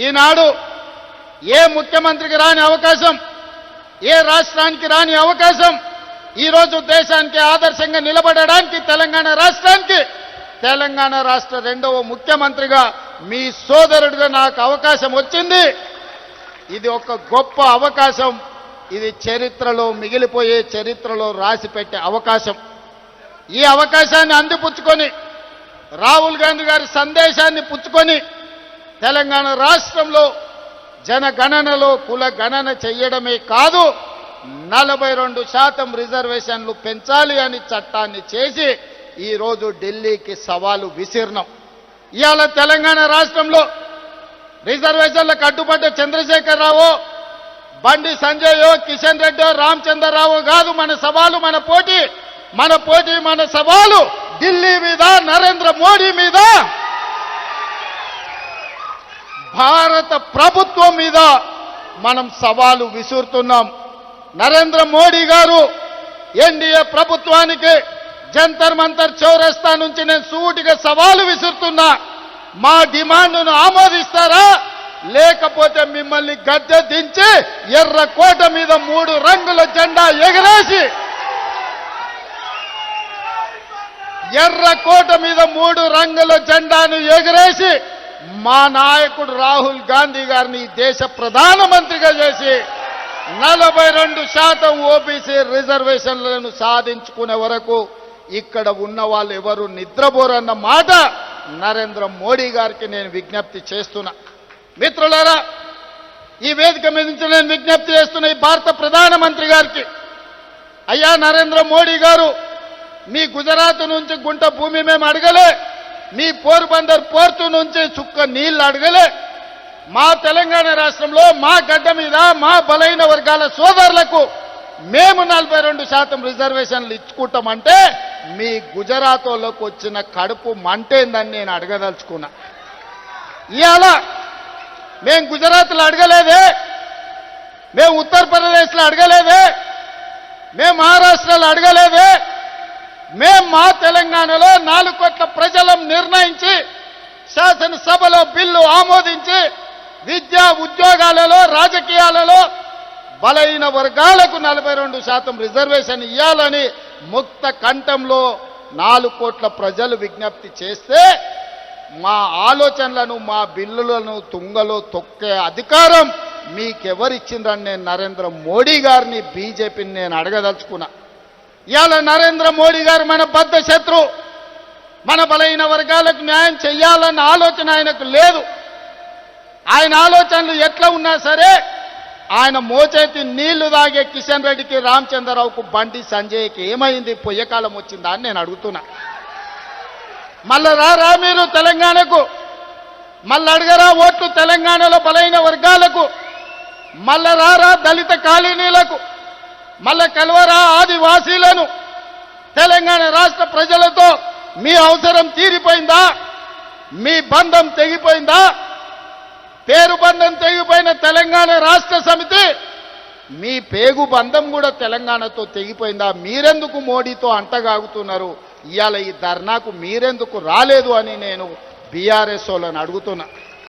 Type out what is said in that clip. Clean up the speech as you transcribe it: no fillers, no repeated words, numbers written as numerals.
ఈనాడు ఏ ముఖ్యమంత్రికి రాని అవకాశం, ఏ రాష్ట్రానికి రాని అవకాశం ఈరోజు దేశానికి ఆదర్శంగా నిలబడడానికి తెలంగాణ రాష్ట్రానికి, తెలంగాణ రాష్ట్ర రెండవ ముఖ్యమంత్రిగా మీ సోదరుడిగా నాకు అవకాశం వచ్చింది. ఇది ఒక గొప్ప అవకాశం. ఇది చరిత్రలో మిగిలిపోయే, చరిత్రలో రాసిపెట్టే అవకాశం. ఈ అవకాశాన్ని అందిపుచ్చుకొని రాహుల్ గాంధీ గారి సందేశాన్ని పుచ్చుకొని తెలంగాణ రాష్ట్రంలో జనగణనలో కుల గణన చేయడమే కాదు 42% రిజర్వేషన్లు పెంచాలి అని చట్టాన్ని చేసి ఈరోజు ఢిల్లీకి సవాలు విసిరినాం. ఇవాళ తెలంగాణ రాష్ట్రంలో రిజర్వేషన్లకు అడ్డుపడ్డ చంద్రశేఖరరావు, బండి సంజయో, కిషన్ రెడ్డో, రామచంద్రరావు కాదు మన సవాలు, మన పోటీ, మన సవాలు ఢిల్లీ మీద, నరేంద్ర మోడీ మీద, భారత ప్రభుత్వం మీద మనం సవాలు విసురుతున్నాం. నరేంద్ర మోడీ గారు ఎన్డీఏ ప్రభుత్వానికి జంతర్ మంతర్ చౌరస్తా నుంచి నేను సూటిగా సవాలు విసురుతున్నా. మా డిమాండ్ను ఆమోదిస్తారా, లేకపోతే మిమ్మల్ని గద్దె దించి ఎర్రకోట మీద 3 రంగుల జెండా ఎగరేసి, ఎర్రకోట మీద 3 రంగుల జెండాను ఎగరేసి మా నాయకుడు రాహుల్ గాంధీ గారిని దేశ ప్రధానమంత్రిగా చేసి 42% ఓబీసీ రిజర్వేషన్లను సాధించుకునే వరకు ఇక్కడ ఉన్న వాళ్ళు ఎవరు నిద్రపోరన్న మాట నరేంద్ర మోడీ గారికి నేను విజ్ఞప్తి చేస్తున్నా. మిత్రులారా, ఈ వేదిక మీద నుంచి నేను విజ్ఞప్తి చేస్తున్న ఈ భారత ప్రధానమంత్రి గారికి, అయ్యా నరేంద్ర మోడీ గారు, మీ గుజరాత్ నుంచి గుంట భూమి మేము అడగలే, మీ పోర్బందర్ పోర్టు నుంచి చుక్క నీళ్లు అడగలే. మా తెలంగాణ రాష్ట్రంలో మా గడ్డ మీద మా బలైన వర్గాల సోదరులకు మేము 42% రిజర్వేషన్లు ఇచ్చుకుంటామంటే మీ గుజరాత్ వాళ్ళకు వచ్చిన కడుపు మంటేందని నేను అడగదలుచుకున్నా. ఇవాళ మేము గుజరాత్లో అడగలేదే, మేము ఉత్తరప్రదేశ్లో అడగలేదే, మేము మహారాష్ట్రలో అడగలేదే, మేము మా తెలంగాణలో 4 కోట్ల ప్రజలం నిర్ణయించి శాసనసభలో బిల్లు ఆమోదించి విద్యా ఉద్యోగాలలో, రాజకీయాలలో బలైన వర్గాలకు 42% రిజర్వేషన్ ఇవ్వాలని ముక్త కంఠంలో 4 కోట్ల ప్రజలు విజ్ఞప్తి చేస్తే మా ఆలోచనలను, మా బిల్లులను తుంగలో తొక్కే అధికారం మీకెవరిచ్చిందని నేను నరేంద్ర మోడీ గారిని, బీజేపీని నేను అడగదలుచుకున్నా. ఇవాళ నరేంద్ర మోడీ గారు మన బద్ధ శత్రు, మన బలైన వర్గాలకు న్యాయం చెయ్యాలన్న ఆలోచన ఆయనకు లేదు. ఆయన ఆలోచనలు ఎట్లా ఉన్నా సరే ఆయన మోచేతి నీళ్లు తాగే కిషన్ రెడ్డికి, రామచంద్రరావుకు, బండి సంజయ్కి ఏమైంది, పొయ్యకాలం వచ్చిందా అని నేను అడుగుతున్నా. మళ్ళా రారా మీరు తెలంగాణకు, మళ్ళీ అడగరా ఓట్లు తెలంగాణలో బలైన వర్గాలకు, మళ్ళా రారా దళిత కాలనీలకు, మళ్ళా కలవరా ఆదివాసీలను. తెలంగాణ రాష్ట్ర ప్రజలతో మీ అవసరం తీరిపోయిందా, మీ బంధం తెగిపోయిందా? పేరు బంధం తెగిపోయిన తెలంగాణ రాష్ట్ర సమితి మీ పేగు బంధం కూడా తెలంగాణతో తెగిపోయిందా? మీరెందుకు మోడీతో అంటగాగుతున్నారు? ఇవాళ ఈ ధర్నాకు మీరెందుకు రాలేదు అని నేను బీఆర్ఎస్ వాళ్ళని అడుగుతున్నా.